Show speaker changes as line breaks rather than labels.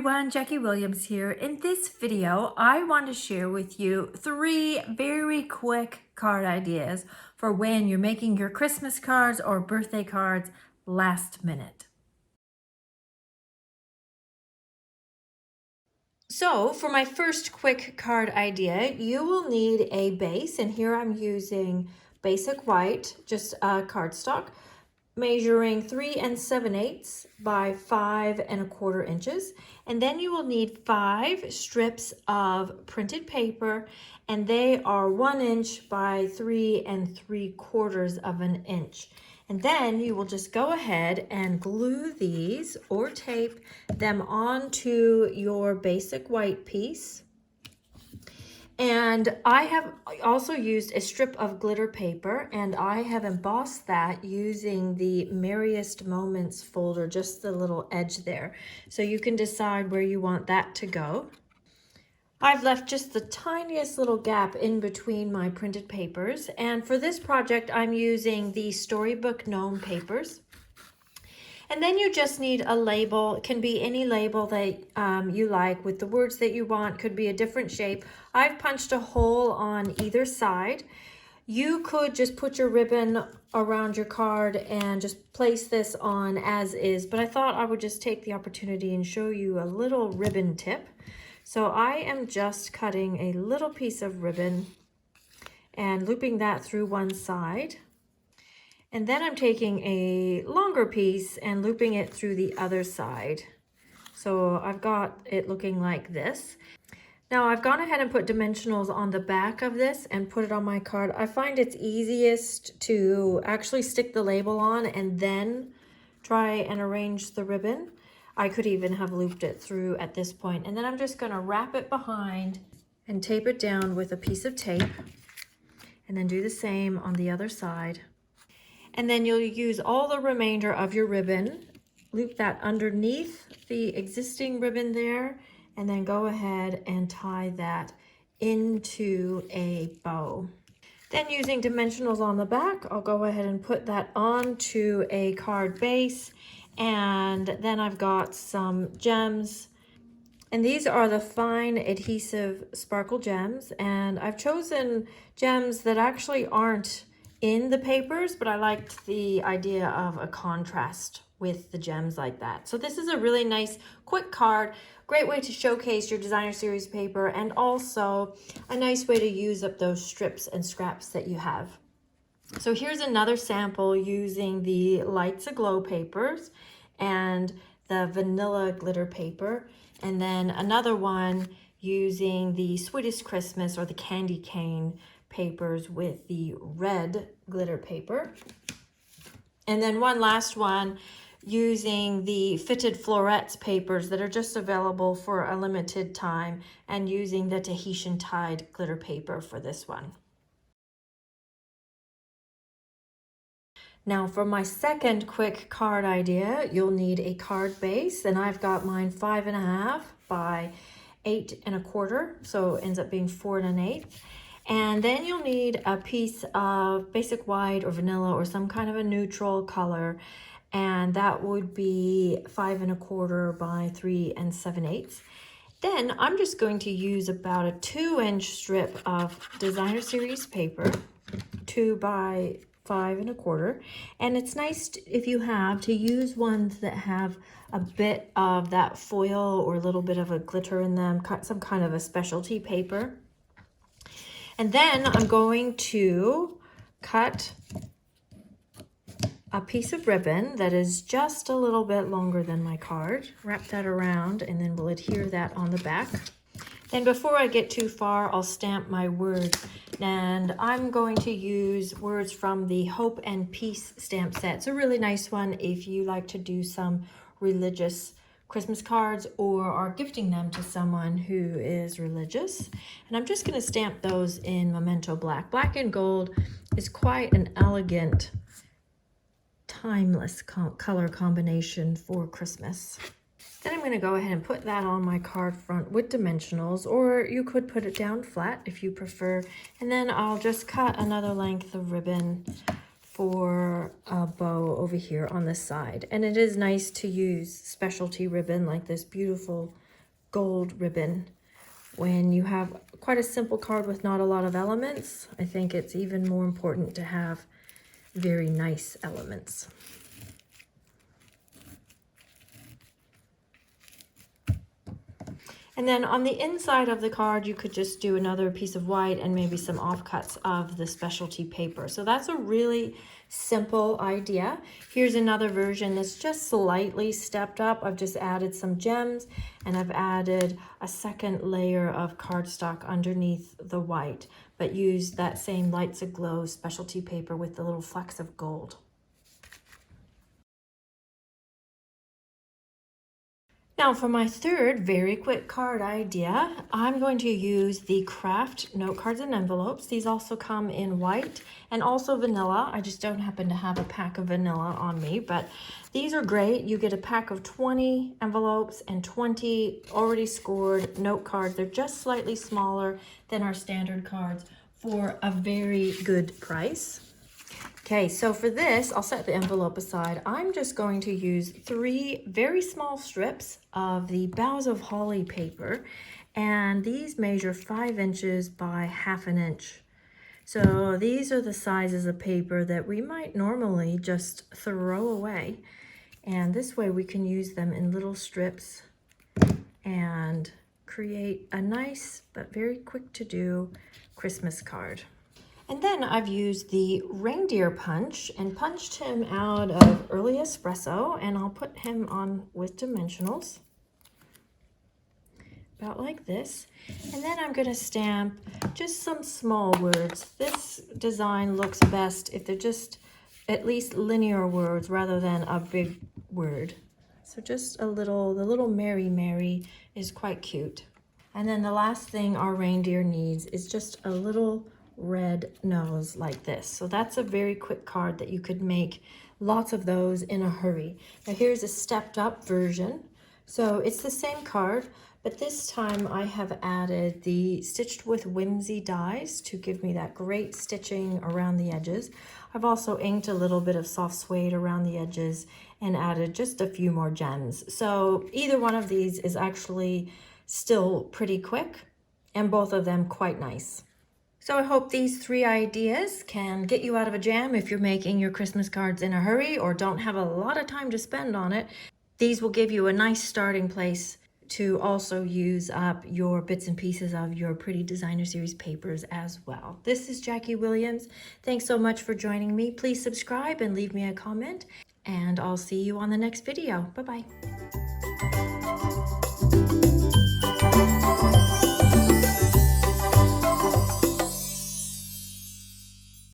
everyone, Jackie Williams here. In this video, I want to share with you 3 very quick card ideas for when you're making your Christmas cards or birthday cards last minute. So for my first quick card idea, you will need a base, and here I'm using basic white, just cardstock, measuring 3 7/8 by 5 1/4 inches. And then you will need 5 strips of printed paper, and they are 1 inch by 3 3/4 inch. And then you will just go ahead and glue these or tape them onto your basic white piece. And I have also used a strip of glitter paper, and I have embossed that using the Merriest Moments folder, just the little edge there. So you can decide where you want that to go. I've left just the tiniest little gap in between my printed papers. And for this project, I'm using the Storybook Gnome papers. And then you just need a label. It can be any label that you like with the words that you want. Could be a different shape. I've punched a hole on either side. You could just put your ribbon around your card and just place this on as is, but I thought I would just take the opportunity and show you a little ribbon tip. So I am just cutting a little piece of ribbon and looping that through one side. And then I'm taking a longer piece and looping it through the other side. So I've got it looking like this. Now I've gone ahead and put dimensionals on the back of this and put it on my card. I find it's easiest to actually stick the label on and then try and arrange the ribbon. I could even have looped it through at this point. And then I'm just going to wrap it behind and tape it down with a piece of tape. And then do the same on the other side. And then you'll use all the remainder of your ribbon, loop that underneath the existing ribbon there, and then go ahead and tie that into a bow. Then using dimensionals on the back, I'll go ahead and put that onto a card base. And then I've got some gems. And these are the fine adhesive sparkle gems. And I've chosen gems that actually aren't in the papers, but I liked the idea of a contrast with the gems like that. So this is a really nice quick card, great way to showcase your designer series paper, and also a nice way to use up those strips and scraps that you have. So here's another sample using the Lights Aglow papers and the vanilla glitter paper, and then another one using the Sweetest Christmas or the candy cane papers with the red glitter paper. And then one last one using the Fitted Florets papers that are just available for a limited time, and using the Tahitian Tide glitter paper for this one. Now for my second quick card idea, you'll need a card base, and I've got mine 5 1/2 by 8 1/4, so it ends up being 4 1/8. And then you'll need a piece of basic white or vanilla or some kind of a neutral color, and that would be 5 1/4 by 3 7/8. Then I'm just going to use about a 2-inch strip of designer series paper, 2 by 5 1/4, and it's nice if you have to use ones that have a bit of that foil or a little bit of a glitter in them, some kind of a specialty paper. And then I'm going to cut a piece of ribbon that is just a little bit longer than my card, wrap that around, and then we'll adhere that on the back. Then before I get too far, I'll stamp my words, and I'm going to use words from the Hope and Peace stamp set. It's a really nice one if you like to do some religious Christmas cards or are gifting them to someone who is religious. And I'm just going to stamp those in Memento Black. Black and gold is quite an elegant, timeless color combination for Christmas. Then I'm going to go ahead and put that on my card front with dimensionals, or you could put it down flat if you prefer. And then I'll just cut another length of ribbon for a bow over here on this side. And it is nice to use specialty ribbon like this beautiful gold ribbon. When you have quite a simple card with not a lot of elements, I think it's even more important to have very nice elements. And then on the inside of the card, you could just do another piece of white and maybe some offcuts of the specialty paper. So that's a really simple idea. Here's another version that's just slightly stepped up. I've just added some gems and I've added a second layer of cardstock underneath the white, but used that same Lights Aglow specialty paper with the little flecks of gold. Now for my third very quick card idea, I'm going to use the Craft Note Cards and Envelopes. These also come in white and also vanilla. I just don't happen to have a pack of vanilla on me, but these are great. You get a pack of 20 envelopes and 20 already scored note cards. They're just slightly smaller than our standard cards for a very good price. Okay, so for this, I'll set the envelope aside. I'm just going to use 3 very small strips of the Boughs of Holly paper, and these measure 5 inches by 1/2 inch. So these are the sizes of paper that we might normally just throw away, and this way we can use them in little strips and create a nice but very quick to do Christmas card. And then I've used the reindeer punch and punched him out of Early Espresso, and I'll put him on with dimensionals, about like this. And then I'm gonna stamp just some small words. This design looks best if they're just at least linear words rather than a big word. So just a little, the little Mary Mary is quite cute. And then the last thing our reindeer needs is just a little red nose like this. So that's a very quick card that you could make lots of those in a hurry. Now here's a stepped up version. So it's the same card, but this time I have added the Stitched with Whimsy dies to give me that great stitching around the edges. I've also inked a little bit of soft suede around the edges and added just a few more gems. So either one of these is actually still pretty quick, and both of them quite nice. So I hope these 3 ideas can get you out of a jam if you're making your Christmas cards in a hurry or don't have a lot of time to spend on it. These will give you a nice starting place to also use up your bits and pieces of your Pretty Designer Series papers as well. This is Jackie Williams. Thanks so much for joining me. Please subscribe and leave me a comment, and I'll see you on the next video. Bye-bye.